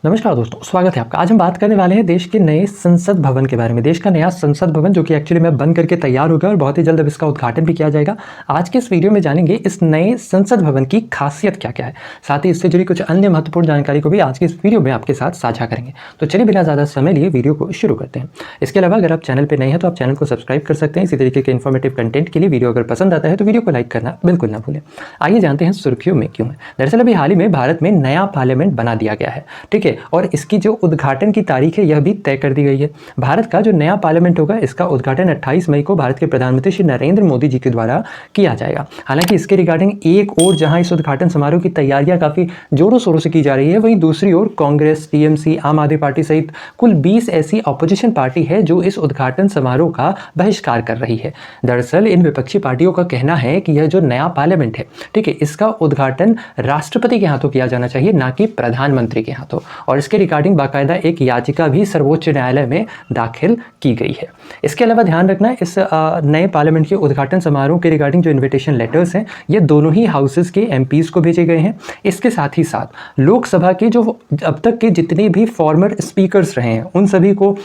नमस्कार दोस्तों, स्वागत है आपका। आज हम बात करने वाले हैं देश के नए संसद भवन के बारे में। देश का नया संसद भवन जो कि एक्चुअली में बन करके तैयार होगा और बहुत ही जल्द अब इसका उद्घाटन भी किया जाएगा। आज के इस वीडियो में जानेंगे इस नए संसद भवन की खासियत क्या क्या है, साथ ही इससे जुड़ी कुछ अन्य महत्वपूर्ण जानकारी को भी आज के इस वीडियो में आपके साथ साझा करेंगे। तो चलिए बिना ज़्यादा समय लिए वीडियो को शुरू करते हैं। इसके अलावा अगर आप चैनल पर नए हैं तो आप चैनल को सब्सक्राइब कर सकते हैं। इसी तरीके के इन्फॉर्मेटिव कंटेंट के लिए वीडियो अगर पसंद आता है तो वीडियो को लाइक करना बिल्कुल ना भूलें। आइए जानते हैं सुर्खियों में क्यों है। दरअसल अभी हाल ही में भारत में नया पार्लियामेंट बना दिया गया है, ठीक है, और इसकी जो उद्घाटन की तारीख है यह भी तय कर दी गई है। भारत का जो नया पार्लियामेंट होगा इसका उद्घाटन 28 मई को भारत के प्रधानमंत्री श्री नरेंद्र मोदी जी के द्वारा किया जाएगा। हालांकि इसके रिगार्डिंग एक और जहां इस उद्घाटन समारोह की तैयारियां काफी जोरों शोरों से की जा रही है, वहीं दूसरी ओर कांग्रेस, टीएमसी, आम आदमी पार्टी सहित कुल 20 ऐसी ऑपोजिशन पार्टी है जो इस उद्घाटन समारोह का बहिष्कार कर रही है। दरअसल इन विपक्षी पार्टियों का कहना है कि यह जो नया पार्लियामेंट है, ठीक है, इसका उद्घाटन राष्ट्रपति के हाथों किया जाना चाहिए, ना कि प्रधानमंत्री के हाथों। और इसके रिगार्डिंग बाकायदा एक याचिका भी सर्वोच्च न्यायालय में दाखिल की गई है। इसके अलावा ध्यान रखना, इस नए पार्लियामेंट के उद्घाटन समारोह के रिगार्डिंग जो इन्विटेशन लेटर्स हैं ये दोनों ही हाउसेस के एमपीज को भेजे गए हैं। इसके साथ ही साथ लोकसभा के जो अब तक के जितने भी फॉर्मर स्पीकर्स रहे हैं उन सभी को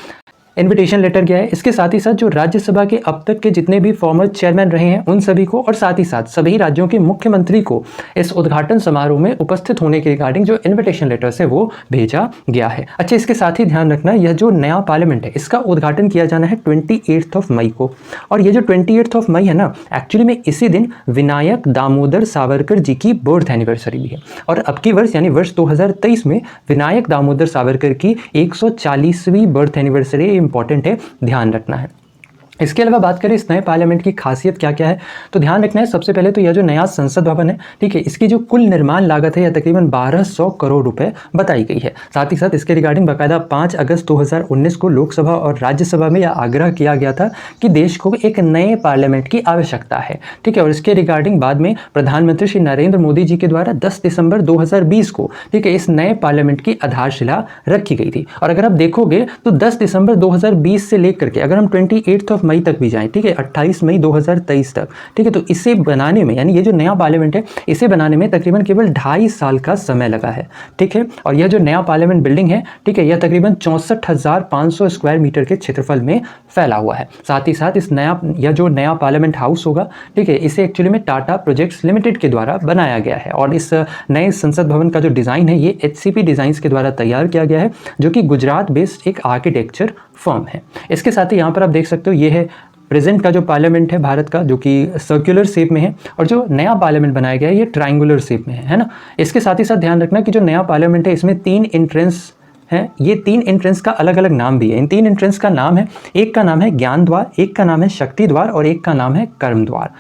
इन्विटेशन लेटर गया है। इसके साथ ही साथ जो राज्यसभा के अब तक के जितने भी फॉर्मर चेयरमैन रहे हैं उन सभी को, और साथ ही साथ सभी राज्यों के मुख्यमंत्री को इस उद्घाटन समारोह में उपस्थित होने के रिगार्डिंग जो इन्विटेशन लेटर्स है वो भेजा गया है। अच्छा, इसके साथ ही ध्यान रखना, यह जो नया पार्लियामेंट है इसका उद्घाटन किया जाना है 28 मई को। और ये जो 28 मई है ना, एक्चुअली में इसी दिन विनायक दामोदर सावरकर जी की बर्थ एनिवर्सरी भी है। और अब की वर्ष यानी वर्ष 2023 में विनायक दामोदर सावरकर की 140वीं बर्थ एनिवर्सरी इंपॉर्टेंट है, ध्यान रखना है। इसके अलावा बात करें इस नए पार्लियामेंट की खासियत क्या क्या है, तो ध्यान रखना है सबसे पहले तो यह जो नया संसद भवन है, ठीक है, इसकी जो कुल निर्माण लागत है यह तकरीबन 1200 करोड़ रुपए बताई गई है। साथ ही साथ इसके रिगार्डिंग बाकायदा 5 अगस्त 2019 को लोकसभा और राज्यसभा में यह आग्रह किया गया था कि देश को एक नए पार्लियामेंट की आवश्यकता है, ठीक है। और इसके रिगार्डिंग बाद में प्रधानमंत्री श्री नरेंद्र मोदी जी के द्वारा 10 दिसंबर 2020 को, ठीक है, इस नए पार्लियामेंट की आधारशिला रखी गई थी। और अगर आप देखोगे तो 10 दिसंबर 2020 से लेकर के अगर हम 28 मई तक भी जाएं, ठीक है, 28 मई 2023 तक, ठीक है, तो इसे बनाने में यानी ये जो नया पार्लियामेंट है इसे बनाने में तकरीबन केवल 2.5 साल का समय लगा है, ठीक है। और यह जो नया पार्लियामेंट बिल्डिंग है, ठीक है, यह तकरीबन 64,500 स्क्वायर मीटर के क्षेत्रफल में फैला हुआ है। साथ ही साथ यह जो नया पार्लियामेंट हाउस होगा, ठीक है, इसे एक्चुअली में टाटा प्रोजेक्ट्स लिमिटेड के द्वारा बनाया गया है। और इस नए संसद भवन का जो डिजाइन है ये HCP डिजाइन्स के द्वारा तैयार किया गया है, जो कि गुजरात बेस्ड एक आर्किटेक्चर फर्म है। इसके साथ ही यहाँ पर आप देख सकते हो ये है प्रेजेंट का जो पार्लियामेंट है भारत का, जो कि सर्कुलर शेप में है, और जो नया पार्लियामेंट बनाया गया है ये ट्रायंगुलर शेप में है ना। इसके साथ ही साथ ध्यान रखना कि जो नया पार्लियामेंट है इसमें 3 एंट्रेंस हैं। ये 3 एंट्रेंस का अलग अलग नाम भी है। इन 3 एंट्रेंस का नाम है, एक का नाम है ज्ञान द्वार, एक का नाम है शक्ति द्वार और एक का नाम है कर्म द्वार।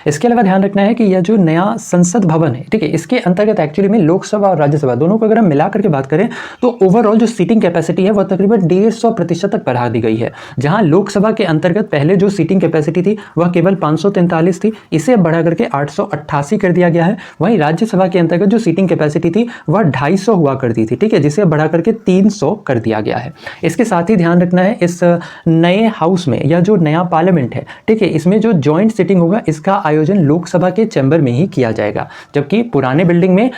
इसके अलावा ध्यान रखना है कि यह जो नया संसद भवन है, ठीक है, इसके अंतर्गत एक्चुअली में लोकसभा और राज्यसभा दोनों को अगर हम मिला करके बात करें तो ओवरऑल जो सीटिंग कैपेसिटी है वह तकरीबन 150% तक बढ़ा दी गई है। जहां लोकसभा के अंतर्गत पहले जो सीटिंग कैपेसिटी थी वह केवल 543 थी, इसे बढ़ा करके 888 कर दिया गया है। वहीं राज्यसभा के अंतर्गत जो सीटिंग कैपेसिटी थी वह 250 हुआ करती थी, ठीक है, जिसे बढ़ा करके 300 कर दिया गया है। इसके साथ ही ध्यान रखना है इस नए हाउस में यह जो नया पार्लियामेंट है, ठीक है, इसमें जो जॉइंट सिटिंग होगा इसका आयोजन लोकसभा के चैम्बर में ही किया जाएगा, जबकि पुराने बिल्डिंग में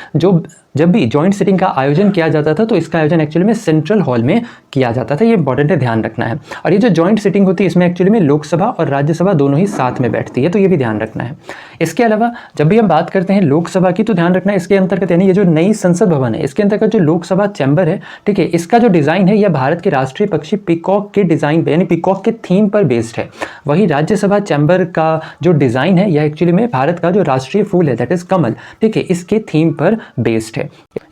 जब भी जॉइंट सिटिंग का आयोजन किया जाता था तो इसका आयोजन एक्चुअली में सेंट्रल हॉल में किया जाता था। ये इंपॉर्टेंट है, ध्यान रखना है। और ये जो जॉइंट सिटिंग होती है इसमें एक्चुअली में लोकसभा और राज्यसभा दोनों ही साथ में बैठती है, तो ये भी ध्यान रखना है। इसके अलावा जब भी हम बात करते हैं लोकसभा की तो ध्यान रखना है इसके अंतर्गत यानी ये जो नई संसद भवन है इसके अंतर्गत जो लोकसभा चैम्बर है, ठीक है, इसका जो डिजाइन है यह भारत के राष्ट्रीय पक्षी पीकॉक के डिजाइन पे यानी पीकॉक के थीम पर बेस्ड है। वही राज्यसभा चैम्बर का जो डिजाइन है यह एक्चुअली में भारत का जो राष्ट्रीय फूल है दैट इज कमल, ठीक है, इसके थीम पर बेस्ड है।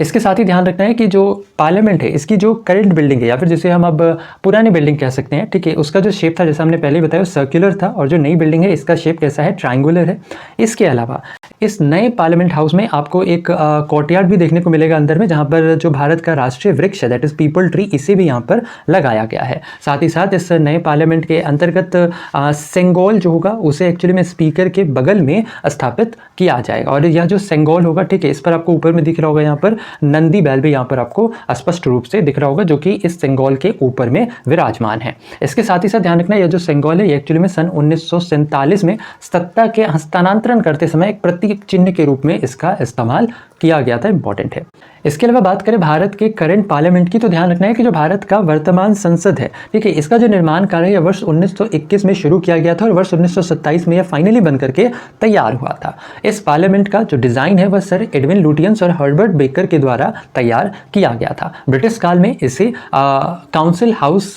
इसके साथ ही ध्यान रखना है कि जो पार्लियामेंट है इसकी जो करंट बिल्डिंग है या फिर जिसे हम अब पुरानी बिल्डिंग कह सकते हैं, ठीक है, उसका जो शेप था जैसा हमने पहले बताया सर्कुलर था, और जो नई बिल्डिंग है इसका शेप कैसा है, ट्रायंगुलर है। इसके अलावा इस नए पार्लियामेंट हाउस में आपको एक कोर्टयार्ड भी देखने को मिलेगा अंदर में, जहां पर जो भारत का राष्ट्रीय वृक्ष है दैट इज पीपल ट्री, इसे भी यहाँ पर लगाया गया है। साथ ही साथ इस नए पार्लियामेंट के अंतर्गत सेंगोल जो होगा उसे एक्चुअली में स्पीकर के बगल में स्थापित किया जाएगा। और यह जो सेंगोल होगा, ठीक है, इस पर आपको ऊपर में दिख रहा होगा यहाँ पर नंदी बैल भी यहाँ पर आपको स्पष्ट रूप से दिख रहा होगा, जो कि इस सेंगोल के ऊपर में विराजमान है। इसके साथ ही साथ ध्यान रखना यह जो सेंगोल है ये एक्चुअली में सन 1947 में सत्ता के हस्तांतरण नामांतरण करते समय एक प्रतीक चिन्ह के रूप में इसका इस्तेमाल किया गया था, इंपॉर्टेंट है। इसके अलावा बात करें भारत के करंट पार्लियामेंट की, तो ध्यान रखना है कि जो भारत का वर्तमान संसद है, ठीक है, इसका जो निर्माण कार्य है वर्ष 1921 में शुरू किया गया था और वर्ष 1927 में यह फाइनली बन करके तैयार हुआ था। इस पार्लियामेंट का जो डिजाइन है वह सर एडविन लुटियंस और हर्बर्ट बेकर के द्वारा तैयार किया गया था। ब्रिटिश काल में इसे काउंसिल हाउस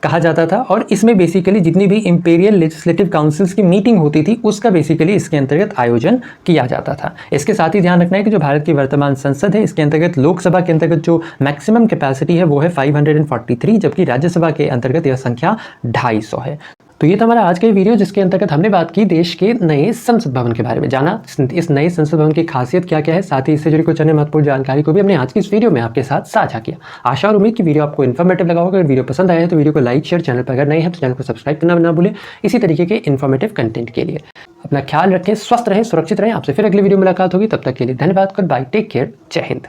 कहा जाता था और इसमें बेसिकली जितनी भी इंपीरियल लेजिस्लेटिव काउंसिल्स की मीटिंग होती थी उसका बेसिकली इसके अंतर्गत आयोजन किया जाता था। इसके साथ ही ध्यान रखना है कि जो भारत की वर्तमान संसद है इसके अंतर्गत लोकसभा के अंतर्गत जो मैक्सिमम कैपेसिटी है वो है 543, जबकि राज्यसभा के अंतर्गत यह संख्या 250 है। तो ये था हमारा आज का वीडियो जिसके अंतर्गत हमने बात की देश के नए संसद भवन के बारे में, जाना इस नए संसद भवन की खासियत क्या क्या है, साथ ही इससे जुड़ी कुछ अन्य महत्वपूर्ण जानकारी को भी हमने आज की इस वीडियो में आपके साथ साझा किया। आशा और उम्मीद की वीडियो आपको इन्फॉर्मेटिव लगा होगा। अगर वीडियो पसंद आया है तो वीडियो को लाइक शेयर, चैनल पर अगर नए हैं तो चैनल को सब्सक्राइब करना ना भूलें इसी तरीके के इन्फॉर्मेटिव कंटेंट के लिए। अपना ख्याल रखें, स्वस्थ रहें, सुरक्षित रहें। आपसे फिर अगली वीडियो मुलाकात होगी, तब तक के लिए धन्यवाद, गुड बाय, टेक केयर, जय हिंद।